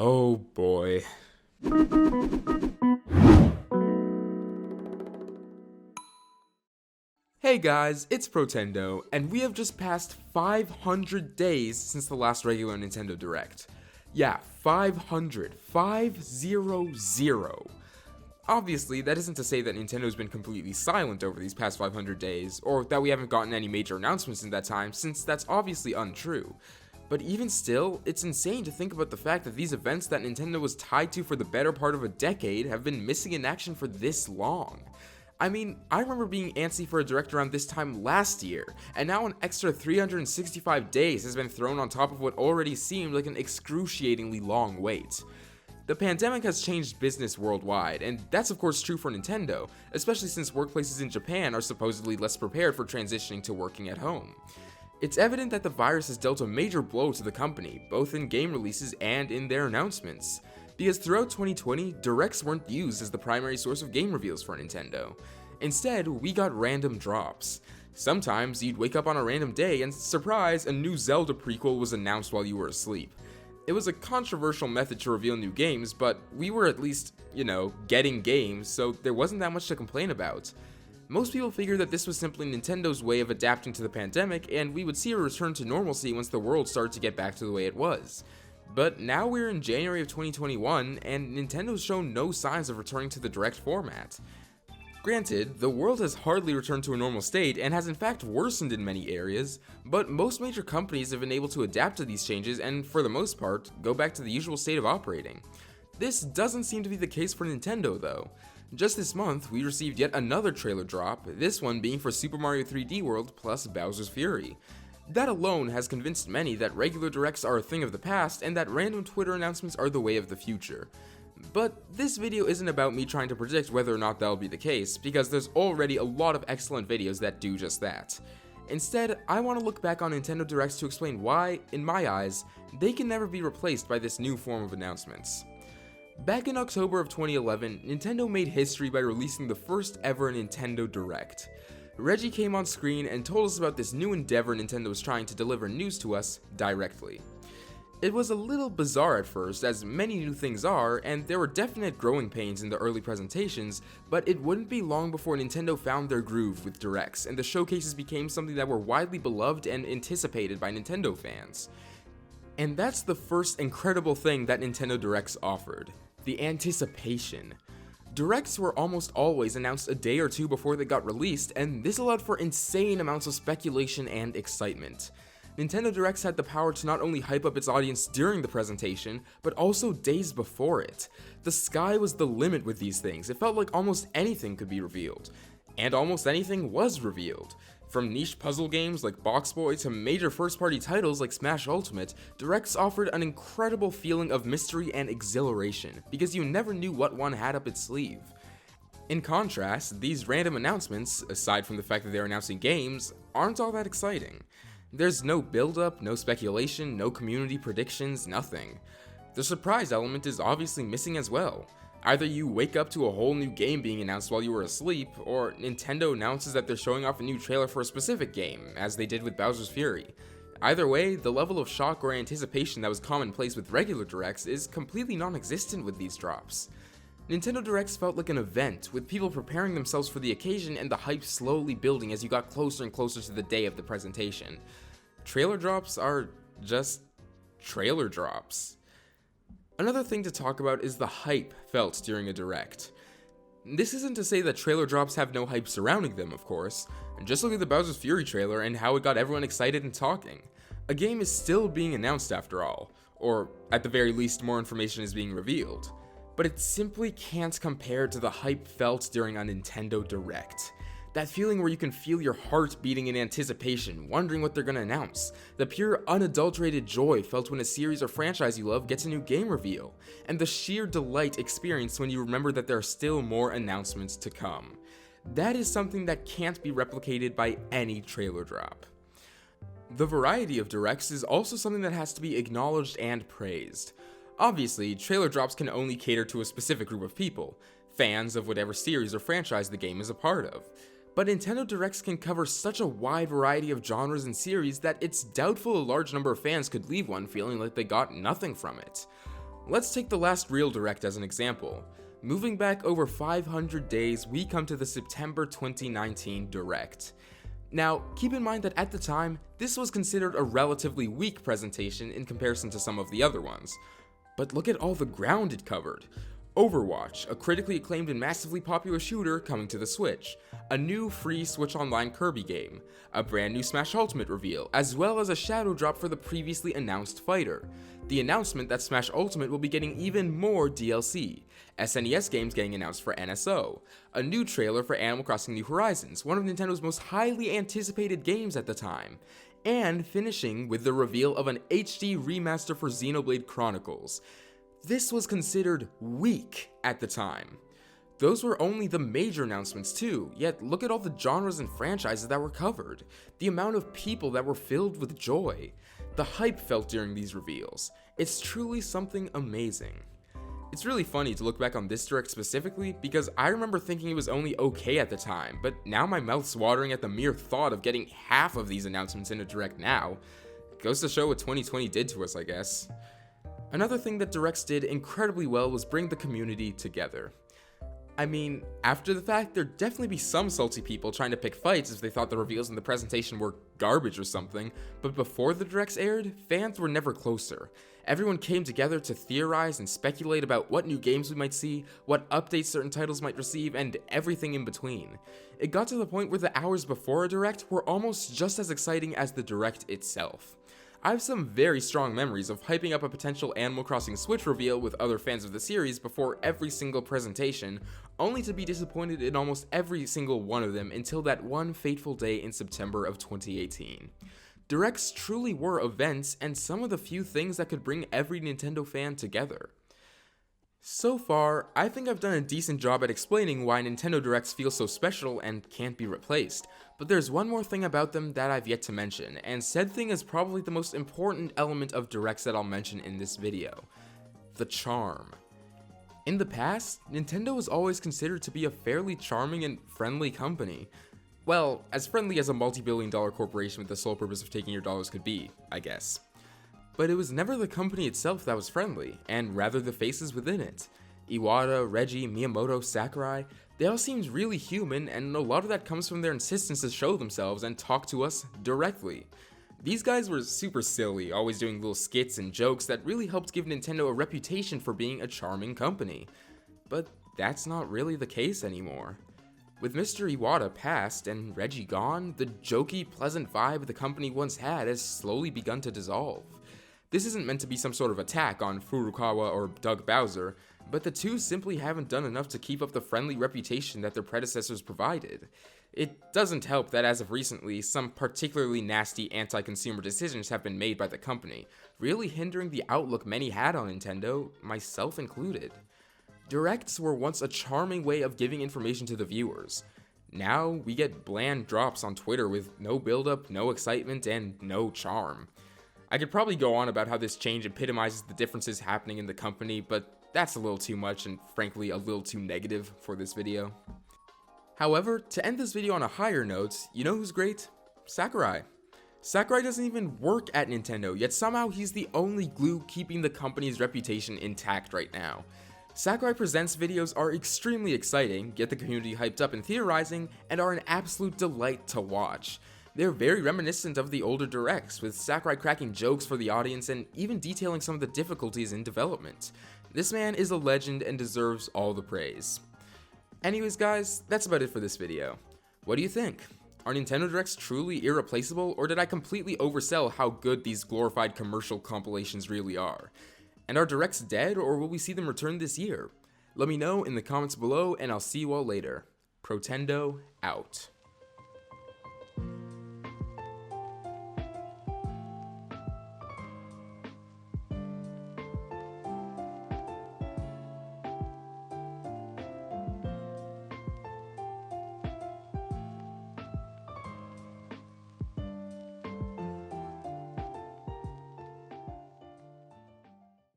Oh boy. Hey guys, it's Protendo, and we have just passed 500 days since the last regular Nintendo Direct. Yeah, 500. 500. Obviously, that isn't to say that Nintendo's been completely silent over these past 500 days, or that we haven't gotten any major announcements in that time, since that's obviously untrue. But even still, it's insane to think about the fact that these events that Nintendo was tied to for the better part of a decade have been missing in action for this long. I mean, I remember being antsy for a direct around this time last year, and now an extra 365 days has been thrown on top of what already seemed like an excruciatingly long wait. The pandemic has changed business worldwide, and that's of course true for Nintendo, especially since workplaces in Japan are supposedly less prepared for transitioning to working at home. It's evident that the virus has dealt a major blow to the company, both in game releases and in their announcements. Because throughout 2020, directs weren't used as the primary source of game reveals for Nintendo. Instead, we got random drops. Sometimes you'd wake up on a random day and surprise, a new Zelda prequel was announced while you were asleep. It was a controversial method to reveal new games, but we were at least, getting games, so there wasn't that much to complain about. Most people figured that this was simply Nintendo's way of adapting to the pandemic, and we would see a return to normalcy once the world started to get back to the way it was. But now we're in January of 2021, and Nintendo's shown no signs of returning to the direct format. Granted, the world has hardly returned to a normal state and has in fact worsened in many areas, but most major companies have been able to adapt to these changes and, for the most part, go back to the usual state of operating. This doesn't seem to be the case for Nintendo though. Just this month, we received yet another trailer drop, this one being for Super Mario 3D World plus Bowser's Fury. That alone has convinced many that regular directs are a thing of the past and that random Twitter announcements are the way of the future. But this video isn't about me trying to predict whether or not that'll be the case, because there's already a lot of excellent videos that do just that. Instead, I want to look back on Nintendo Directs to explain why, in my eyes, they can never be replaced by this new form of announcements. Back in October of 2011, Nintendo made history by releasing the first ever Nintendo Direct. Reggie came on screen and told us about this new endeavor Nintendo was trying to deliver news to us directly. It was a little bizarre at first, as many new things are, and there were definite growing pains in the early presentations, but it wouldn't be long before Nintendo found their groove with directs, and the showcases became something that were widely beloved and anticipated by Nintendo fans. And that's the first incredible thing that Nintendo Directs offered: the anticipation. Directs were almost always announced a day or two before they got released, and this allowed for insane amounts of speculation and excitement. Nintendo Directs had the power to not only hype up its audience during the presentation, but also days before it. The sky was the limit with these things. It felt like almost anything could be revealed. And almost anything was revealed. From niche puzzle games like Box Boy to major first-party titles like Smash Ultimate, Directs offered an incredible feeling of mystery and exhilaration, because you never knew what one had up its sleeve. In contrast, these random announcements, aside from the fact that they're announcing games, aren't all that exciting. There's no build-up, no speculation, no community predictions, nothing. The surprise element is obviously missing as well. Either you wake up to a whole new game being announced while you were asleep, or Nintendo announces that they're showing off a new trailer for a specific game, as they did with Bowser's Fury. Either way, the level of shock or anticipation that was commonplace with regular directs is completely non-existent with these drops. Nintendo Directs felt like an event, with people preparing themselves for the occasion and the hype slowly building as you got closer and closer to the day of the presentation. Trailer drops are just trailer drops. Another thing to talk about is the hype felt during a direct. This isn't to say that trailer drops have no hype surrounding them, of course. Just look at the Bowser's Fury trailer and how it got everyone excited and talking. A game is still being announced after all, or at the very least more information is being revealed. But it simply can't compare to the hype felt during a Nintendo Direct. That feeling where you can feel your heart beating in anticipation, wondering what they're gonna announce. The pure unadulterated joy felt when a series or franchise you love gets a new game reveal. And the sheer delight experienced when you remember that there are still more announcements to come. That is something that can't be replicated by any trailer drop. The variety of directs is also something that has to be acknowledged and praised. Obviously, trailer drops can only cater to a specific group of people, fans of whatever series or franchise the game is a part of. But Nintendo Directs can cover such a wide variety of genres and series that it's doubtful a large number of fans could leave one feeling like they got nothing from it. Let's take the last real Direct as an example. Moving back over 500 days, we come to the September 2019 Direct. Now, keep in mind that at the time, this was considered a relatively weak presentation in comparison to some of the other ones. But look at all the ground it covered. Overwatch, a critically acclaimed and massively popular shooter coming to the Switch, a new free Switch Online Kirby game, a brand new Smash Ultimate reveal, as well as a shadow drop for the previously announced fighter, the announcement that Smash Ultimate will be getting even more DLC, SNES games getting announced for NSO, a new trailer for Animal Crossing New Horizons, one of Nintendo's most highly anticipated games at the time, and finishing with the reveal of an HD remaster for Xenoblade Chronicles. This was considered weak at the time. Those were only the major announcements too, yet look at all the genres and franchises that were covered, the amount of people that were filled with joy, the hype felt during these reveals. It's truly something amazing. It's really funny to look back on this Direct specifically because I remember thinking it was only okay at the time, but now my mouth's watering at the mere thought of getting half of these announcements in a Direct now. It goes to show what 2020 did to us, I guess. Another thing that Directs did incredibly well was bring the community together. I mean, after the fact, there'd definitely be some salty people trying to pick fights if they thought the reveals in the presentation were garbage or something, but before the Directs aired, fans were never closer. Everyone came together to theorize and speculate about what new games we might see, what updates certain titles might receive, and everything in between. It got to the point where the hours before a Direct were almost just as exciting as the Direct itself. I have some very strong memories of hyping up a potential Animal Crossing Switch reveal with other fans of the series before every single presentation, only to be disappointed in almost every single one of them until that one fateful day in September of 2018. Directs truly were events and some of the few things that could bring every Nintendo fan together. So far, I think I've done a decent job at explaining why Nintendo Directs feel so special and can't be replaced, but there's one more thing about them that I've yet to mention, and said thing is probably the most important element of Directs that I'll mention in this video: the charm. In the past, Nintendo was always considered to be a fairly charming and friendly company. Well, as friendly as a multi-billion-dollar corporation with the sole purpose of taking your dollars could be, I guess. But it was never the company itself that was friendly, and rather the faces within it. Iwata, Reggie, Miyamoto, Sakurai, they all seemed really human, and a lot of that comes from their insistence to show themselves and talk to us directly. These guys were super silly, always doing little skits and jokes that really helped give Nintendo a reputation for being a charming company. But that's not really the case anymore. With Mr. Iwata passed and Reggie gone, the jokey, pleasant vibe the company once had has slowly begun to dissolve. This isn't meant to be some sort of attack on Furukawa or Doug Bowser, but the two simply haven't done enough to keep up the friendly reputation that their predecessors provided. It doesn't help that as of recently, some particularly nasty anti-consumer decisions have been made by the company, really hindering the outlook many had on Nintendo, myself included. Directs were once a charming way of giving information to the viewers. Now, we get bland drops on Twitter with no build-up, no excitement, and no charm. I could probably go on about how this change epitomizes the differences happening in the company, but that's a little too much and frankly a little too negative for this video. However, to end this video on a higher note, you know who's great? Sakurai. Sakurai doesn't even work at Nintendo, yet somehow he's the only glue keeping the company's reputation intact right now. Sakurai Presents videos are extremely exciting, get the community hyped up and theorizing, and are an absolute delight to watch. They're very reminiscent of the older Directs, with Sakurai cracking jokes for the audience and even detailing some of the difficulties in development. This man is a legend and deserves all the praise. Anyways guys, that's about it for this video. What do you think? Are Nintendo Directs truly irreplaceable, or did I completely oversell how good these glorified commercial compilations really are? And are Directs dead, or will we see them return this year? Let me know in the comments below, and I'll see you all later. Protendo out.